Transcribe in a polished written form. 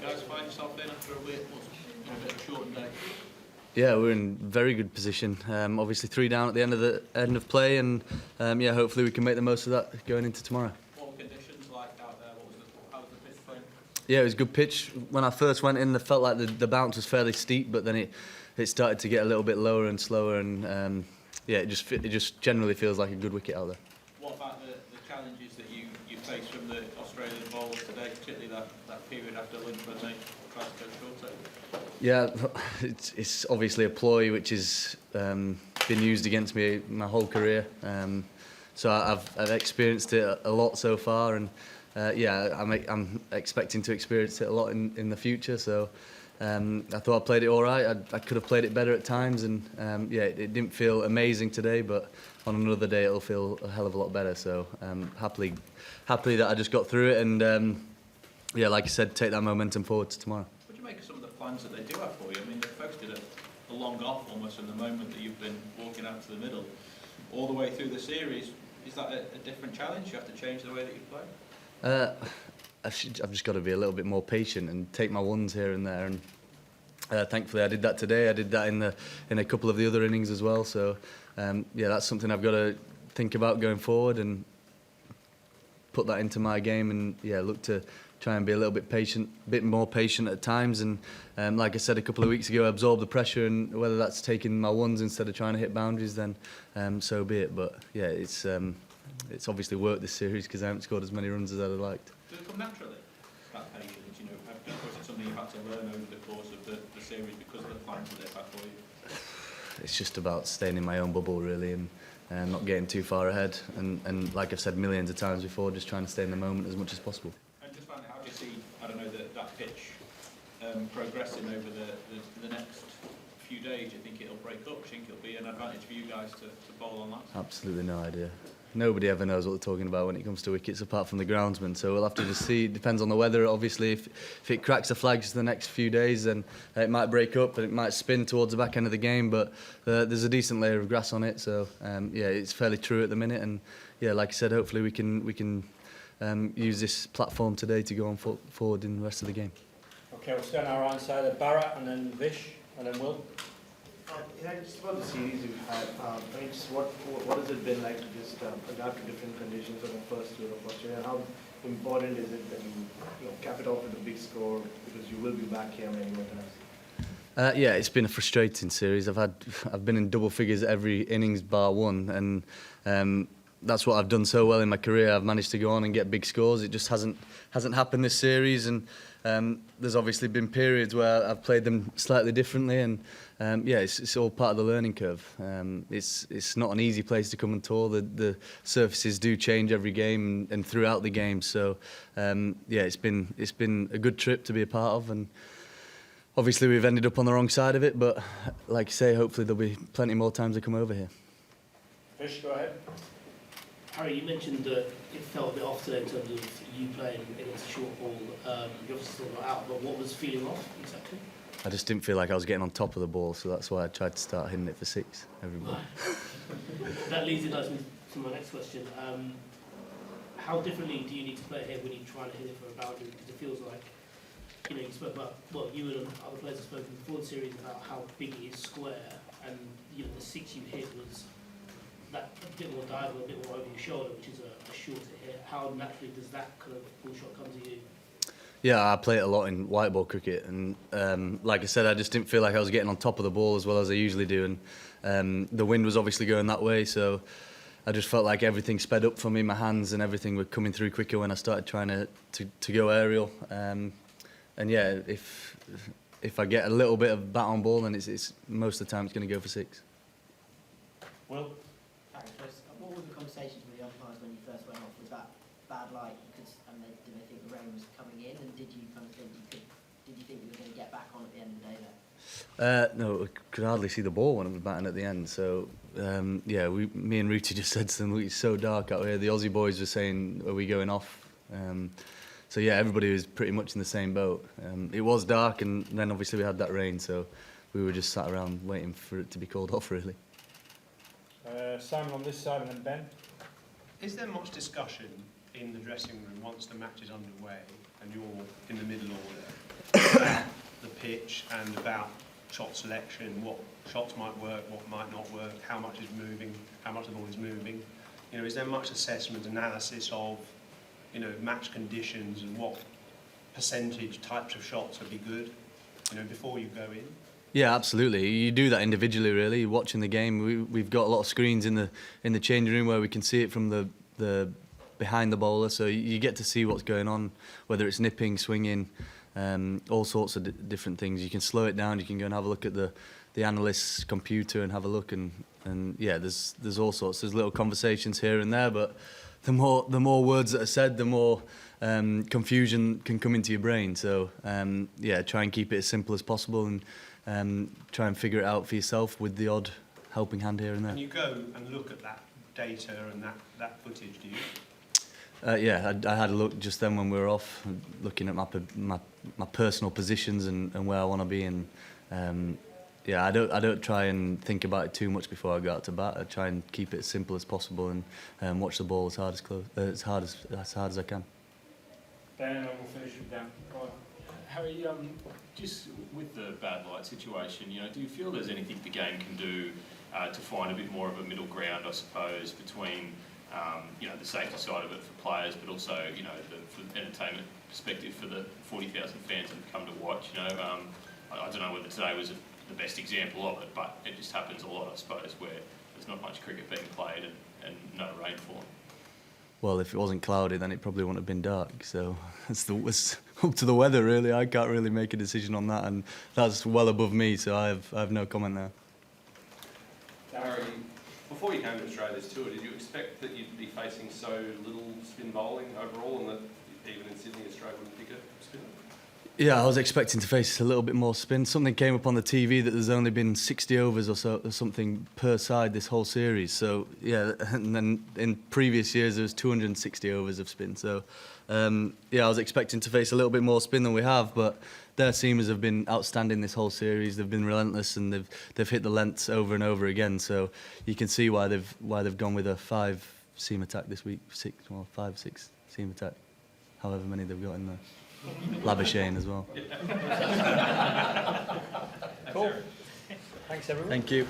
guys find yourself in after a bit of a shortened day? Yeah, we're in very good position. Obviously 3 down at the end of play, and yeah, hopefully we can make the most of that going into tomorrow. What were conditions like out there? How was the pitch playing? Yeah, it was a good pitch. When I first went in, I felt like the bounce was fairly steep, but then it started to get a little bit lower and slower, and yeah, it just generally feels like a good wicket out there. What about the challenges that you faced from the Australian bowlers today, particularly that period after lunch when they tried to go short? Yeah, it's obviously a ploy which has been used against me my whole career. So I've experienced it a lot so far, and yeah, I'm expecting to experience it a lot in the future. So I thought I played it all right. I could have played it better at times, and yeah, it didn't feel amazing today, but on another day it'll feel a hell of a lot better. So happily that I just got through it, and yeah, like I said, take that momentum forward to tomorrow. What do you make of some of the plans that they do have for you? I mean, the folks did a long off almost from the moment that you've been walking out to the middle, all the way through the series. Is that a different challenge? You have to change the way that you play? I've just got to be a little bit more patient and take my ones here and there, and thankfully I did that today. I did that in a couple of the other innings as well. So yeah, that's something I've got to think about going forward and put that into my game, and yeah, look to try and be a little bit more patient at times. And like I said a couple of weeks ago, absorb the pressure, and whether that's taking my ones instead of trying to hit boundaries, then so be it. But yeah, it's obviously worked this series because I haven't scored as many runs as I'd have liked. Does it come naturally, that patience? You know, or is it something you've had to learn over the course of the series because of the plans that they've had for you? It's just about staying in my own bubble, really, and not getting too far ahead. And like I've said millions of times before, just trying to stay in the moment as much as possible. And just finally, how do you see, I don't know, that pitch progressing over the next few days? Do you think it'll break up? Do you think it'll be an advantage for you guys to bowl on that? Absolutely no idea. Nobody ever knows what they're talking about when it comes to wickets apart from the groundsman, so we'll have to just see. It depends on the weather, obviously. If it cracks the flags the next few days, then it might break up and it might spin towards the back end of the game, but there's a decent layer of grass on it, so yeah, it's fairly true at the minute. And yeah, like I said, hopefully we can use this platform today to go on forward in the rest of the game. Okay, we'll start on our right side of Barrett, and then Vish, and then Will. Yeah, just about the series you've had, I mean, just what has it been like to just adapt to different conditions on the first tour of Australia? And how important is it that you cap it off with a big score, because you will be back here many more times? Yeah, it's been a frustrating series. I've been in double figures every innings bar one, and that's what I've done so well in my career. I've managed to go on and get big scores. It just hasn't happened this series, and there's obviously been periods where I've played them slightly differently, and yeah, it's all part of the learning curve. It's not an easy place to come and tour. The surfaces do change every game and throughout the game. So yeah, it's been a good trip to be a part of, and obviously we've ended up on the wrong side of it. But like you say, hopefully there'll be plenty more times to come over here. Vish, go ahead. Harry, you mentioned that it felt a bit off today in terms of you playing against a short ball. You obviously still got out, but what was feeling off exactly? I just didn't feel like I was getting on top of the ball, so that's why I tried to start hitting it for 6 every ball. That leads it nicely to my next question. How differently do you need to play here when you're trying to hit it for a boundary? Because it feels like, you know, you spoke about, well, you and other players have spoken before the series about how big it is square, and you know, the 6 you hit was that a bit more diagonal, a bit more over your shoulder, which is a shorter hit. How naturally does that kind of pull shot come to you? Yeah, I play it a lot in white ball cricket, and like I said, I just didn't feel like I was getting on top of the ball as well as I usually do, and the wind was obviously going that way, so I just felt like everything sped up for me. My hands and everything were coming through quicker when I started trying to go aerial, and yeah, if I get a little bit of bat on ball, then it's most of the time it's going to go for 6. Will? What were the conversations with the umpires when you first went off? Was that bad light? Did they think the rain was coming in, and did you kind of think you were going to get back on at the end of the day there? No, I could hardly see the ball when I was batting at the end. So yeah, me and Ruti just said to them, "Look, it's so dark out here." The Aussie boys were saying, "Are we going off?" So yeah, everybody was pretty much in the same boat. It was dark, and then obviously we had that rain, so we were just sat around waiting for it to be called off, really. Simon on this side, and then Ben. Is there much discussion in the dressing room once the match is underway and you're in the middle order pitch and about shot selection, what shots might work, what might not work, how much is moving, how much the ball is moving. You know, is there much assessment, analysis of, you know, match conditions and what percentage types of shots would be good, you know, before you go in? Yeah, absolutely. You do that individually, really. You're watching the game. We've got a lot of screens in the changing room where we can see it from the behind the bowler, so you get to see what's going on, whether it's nipping, swinging, all sorts of different things. You can slow it down. You can go and have a look at the analyst's computer and have a look, and yeah, there's all sorts. There's little conversations here and there, but the more words that are said, the more confusion can come into your brain. So yeah, try and keep it as simple as possible, and try and figure it out for yourself with the odd helping hand here and there. And you go and look at that data and that footage, do you? Yeah, I had a look just then when we were off, looking at my personal positions and where I want to be, and yeah, I don't try and think about it too much before I go out to bat. I try and keep it as simple as possible and watch the ball as hard as I can. Dan, and we'll finish with Dan. Right. Harry, just with the bad light situation, you know, do you feel there's anything the game can do to find a bit more of a middle ground, I suppose, between you know, the safety side of it for players, but also, you know, from the entertainment perspective for the 40,000 fans that have come to watch? You know, I don't know whether today was the best example of it, but it just happens a lot, I suppose, where there's not much cricket being played and no rainfall. Well, if it wasn't cloudy, then it probably wouldn't have been dark. So it's up to the weather, really. I can't really make a decision on that, and that's well above me. So I have no comment there. Harry, before you came to Australia's tour, did you expect that you'd be facing so little spin bowling overall, and that even in Sydney, Australia wouldn't pick a spinner? Yeah, I was expecting to face a little bit more spin. Something came up on the TV that there's only been 60 overs or something per side this whole series. So yeah, and then in previous years there was 260 overs of spin. So yeah, I was expecting to face a little bit more spin than we have, but their seamers have been outstanding this whole series. They've been relentless, and they've hit the lengths over and over again. So you can see why they've gone with a 5-seam attack this week, 5-6 seam attack, however many they've got in there. Labuschagne as well. Cool. Thanks, everyone. Thank you.